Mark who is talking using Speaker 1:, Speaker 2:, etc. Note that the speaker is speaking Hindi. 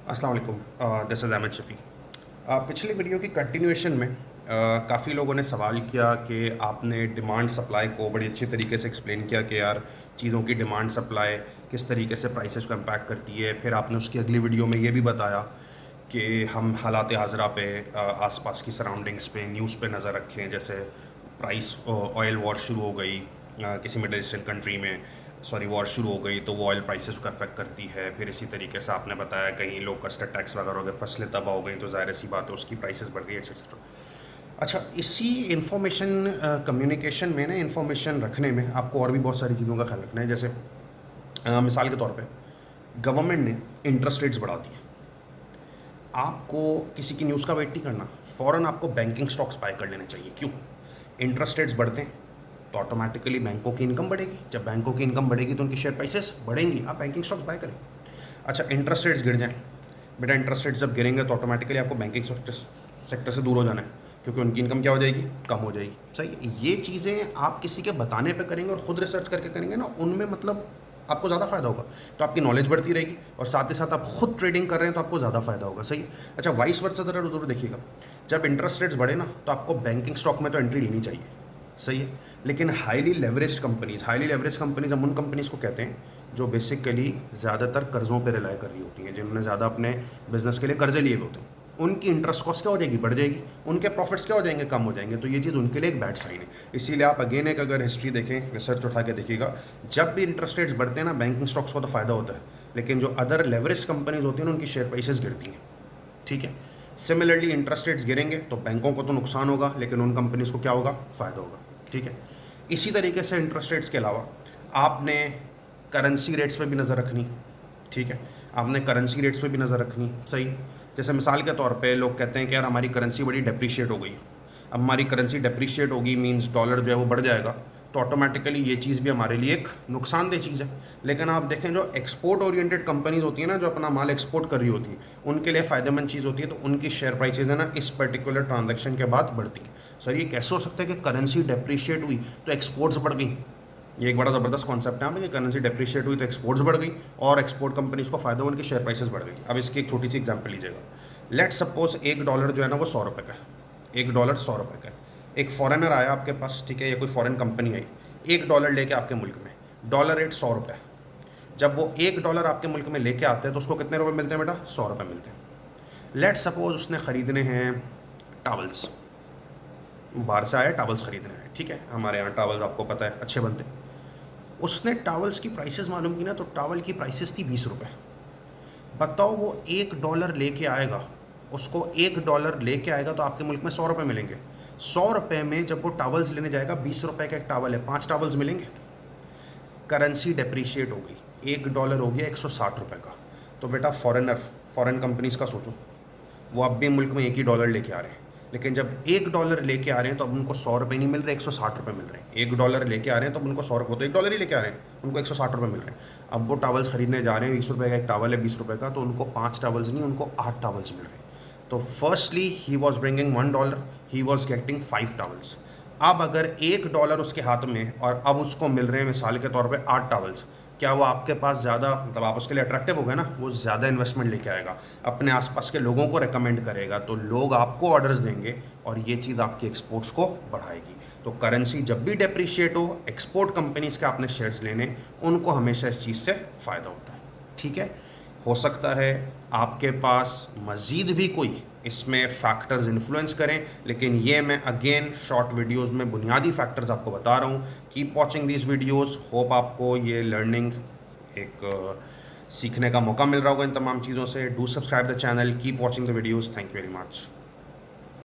Speaker 1: अस्सलाम वालेकुम। This is Ahmad Shafi. पिछली वीडियो की कंटिन्यूएशन में काफ़ी लोगों ने सवाल किया कि आपने डिमांड सप्लाई को बड़ी अच्छी तरीके से एक्सप्लेन किया कि यार चीज़ों की डिमांड सप्लाई किस तरीके से प्राइसेस को इम्पैक्ट करती है। फिर आपने उसकी अगली वीडियो में ये भी बताया कि हम हालात हाज़िरा पे आसपास की सराउंडिंग्स पे न्यूज़ पे नज़र रखें। जैसे प्राइस ऑयल वॉर शुरू हो गई किसी मिडल ईस्टर्न कंट्री में, सॉरी वॉर शुरू हो गई तो वो ऑयल प्राइसेस को अफेक्ट करती है। फिर इसी तरीके से आपने बताया कहीं लो कस्टर्ड टैक्स वगैरह हो गए, फसलें तबाह हो गई तो ज़ाहिर सी बात है उसकी प्राइसेस बढ़ गई एक्सेट्रा। अच्छा, इसी इंफॉर्मेशन कम्युनिकेशन में ना, इंफॉर्मेशन रखने में आपको और भी बहुत सारी चीज़ों का ख्याल रखना है। जैसे मिसाल के तौर पे गवर्नमेंट ने इंटरेस्ट रेट्स बढ़ा दी। आपको किसी की न्यूज़ का वेट नहीं करना, फ़ौरन आपको बैंकिंग स्टॉक्स बाय कर लेने चाहिए। क्यों? इंटरेस्ट रेट्स बढ़ते हैं तो ऑटोमेटिकली बैंकों की इनकम बढ़ेगी। जब बैंकों की इनकम बढ़ेगी तो उनकी शेयर प्राइसेस बढ़ेंगी, आप बैंकिंग स्टॉक्स बाय करें। अच्छा, इंटरेस्ट रेट्स गिर जाएँ, बेटा इंटरेस्ट रेट्स जब गिरेंगे तो ऑटोमेटिकली आपको बैंकिंग सेक्टर से दूर हो जाना है, क्योंकि उनकी इनकम क्या हो जाएगी, कम हो जाएगी। सही, ये चीज़ें आप किसी के बताने पे करेंगे और ख़ुद रिसर्च करके करेंगे ना, उनमें मतलब आपको ज़्यादा फ़ायदा होगा। तो आपकी नॉलेज बढ़ती रहेगी और साथ ही साथ आप खुद ट्रेडिंग कर रहे हैं तो आपको ज़्यादा फ़ायदा होगा। सही। अच्छा, वाइस वर्सा ज़रा उधर देखिएगा, जब इंटरेस्ट रेट्स बढ़े ना तो आपको बैंकिंग स्टॉक में तो एंट्री लेनी चाहिए। सही है। लेकिन हाईली लेवरेज कंपनीज हम उन कंपनीज़ को कहते हैं जो बेसिकली ज़्यादातर कर्ज़ों पे रिलाय कर रही होती हैं, जिन्होंने ज़्यादा अपने बिजनेस के लिए कर्जे लिए हुए होते हैं। उनकी इंटरेस्ट कॉस्ट क्या हो जाएगी, बढ़ जाएगी। उनके प्रॉफिट्स क्या हो जाएंगे, कम हो जाएंगे। तो ये चीज़ उनके लिए एक बैड साइन है। इसीलिए आप अगेन एक अगर हिस्ट्री देखें, रिसर्च उठा के देखिएगा, जब भी इंटरेस्ट रेट्स बढ़ते हैं ना, बैंकिंग स्टॉक्स को तो फ़ायदा होता है, लेकिन जो अदर लेवरेज कंपनीज होती हैं ना, उनकी शेयर प्राइसेस गिरती हैं। ठीक है। सिमिलरली इंटरेस्ट रेट्स गिरेंगे तो बैंकों को तो नुकसान होगा, लेकिन उन कंपनीज को क्या होगा, फ़ायदा होगा। ठीक है। इसी तरीके से इंटरेस्ट रेट्स के अलावा आपने करेंसी रेट्स पे भी नज़र रखनी। ठीक है। आपने करेंसी रेट्स पे भी नज़र रखनी। सही। जैसे मिसाल के तौर पे लोग कहते हैं कि यार हमारी करेंसी बड़ी डेप्रीशिएट हो गई। अब हमारी करेंसी डेप्रीशिएट होगी मींस डॉलर जो है वो बढ़ जाएगा, तो ऑटोमेटिकली ये चीज़ भी हमारे लिए एक नुकसानदेह चीज़ है। लेकिन आप देखें जो एक्सपोर्ट ओरिएंटेड कंपनीज होती हैं ना, जो अपना माल एक्सपोर्ट कर रही होती हैं, उनके लिए फ़ायदेमंद चीज़ होती है, तो उनकी शेयर प्राइसेज है ना इस पर्टिकुलर ट्रांजैक्शन के बाद बढ़ती हैं। सर ये कैसे हो सकता है कि करेंसी डेप्रीशिएट हुई तो एक्सपोर्ट्स बढ़ गई? ये एक बड़ा ज़बरदस्त कॉन्सेप्ट है कि करेंसी डेप्रीशिएट हुई तो एक्सपोर्ट्स बढ़ गई और एक्सपोर्ट कंपनीज को फ़ायदा हुआ, उनकी शेयर प्राइसेस बढ़ गई। अब इसकी एक छोटी सी एग्जांपल लीजिएगा। लेट सपोज $1 जो है ना वो 100 रुपये का है। $1 100 रुपये का है। एक फॉरेनर आया आपके पास, ठीक है, या कोई फॉरेन कंपनी आई $1 लेके आपके मुल्क में, डॉलर रेट 100 रुपये। जब वो $1 आपके मुल्क में लेके आते हैं तो उसको कितने रुपए मिलते हैं बेटा, 100 रुपये मिलते हैं। लेट सपोज उसने ख़रीदने हैं टावल्स, बाहर से आया टावल्स ख़रीदने हैं। ठीक है, हमारे यहाँ टावल्स आपको पता है अच्छे बनते हैं। उसने टावल्स की प्राइसेस मालूम की ना, तो टावल की प्राइसेस थी 20 रुपये। बताओ वो $1 लेके आएगा, उसको $1 लेके आएगा तो आपके मुल्क में 100 रुपये मिलेंगे। 100 रुपये में जब वो टावल्स लेने जाएगा, 20 रुपये का एक टावल है, 5 टावल्स मिलेंगे। करेंसी डेप्रीशिएट हो गई, $1 हो गया 160 रुपये का। तो बेटा फॉरेन कंपनीज़ का सोचो, वो अब भी मुल्क में एक ही डॉलर लेके आ रहे हैं, लेकिन जब $1 लेके आ रहे हैं तो अब उनको 100 रुपये नहीं मिल रहे, 160 रुपये मिल रहे हैं। $1 लेके आ रहे हैं तो अब उनको 100 रुपये, तो $1 ही लेके आ रहे हैं, उनको 160 रुपये मिल रहे हैं। अब वो टावल्स खरीदने जा रहे हैं, 20 रुपये का एक टावल है, 20 रुपये का, तो उनको 5 टावल्स नहीं, उनको 8 टावल्स मिल रहे हैं। तो firstly he was bringing $1, he was getting 5 towels. अब अगर $1 उसके हाथ में और अब उसको मिल रहे हैं मिसाल के तौर पे 8 टावल्स, क्या वो आपके पास ज़्यादा, मतलब आप उसके लिए अट्रैक्टिव हो गए ना, वो ज़्यादा इन्वेस्टमेंट लेके आएगा, अपने आसपास के लोगों को रेकमेंड करेगा, तो लोग आपको ऑर्डर्स देंगे और ये चीज़ आपकी एक्सपोर्ट्स को बढ़ाएगी। तो करेंसी जब भी डेप्रीशिएट हो, एक्सपोर्ट कंपनीज़ के आपने शेयर्स लेने, उनको हमेशा इस चीज़ से फ़ायदा होता है। ठीक है। हो सकता है आपके पास मज़ीद भी कोई इसमें फैक्टर्स इन्फ्लुएंस करें, लेकिन ये मैं अगेन शॉर्ट वीडियोस में बुनियादी फैक्टर्स आपको बता रहा हूँ। Keep watching these videos, hope आपको ये लर्निंग एक सीखने का मौका मिल रहा होगा इन तमाम चीज़ों से। Do subscribe the channel, keep watching the videos. Thank you very much.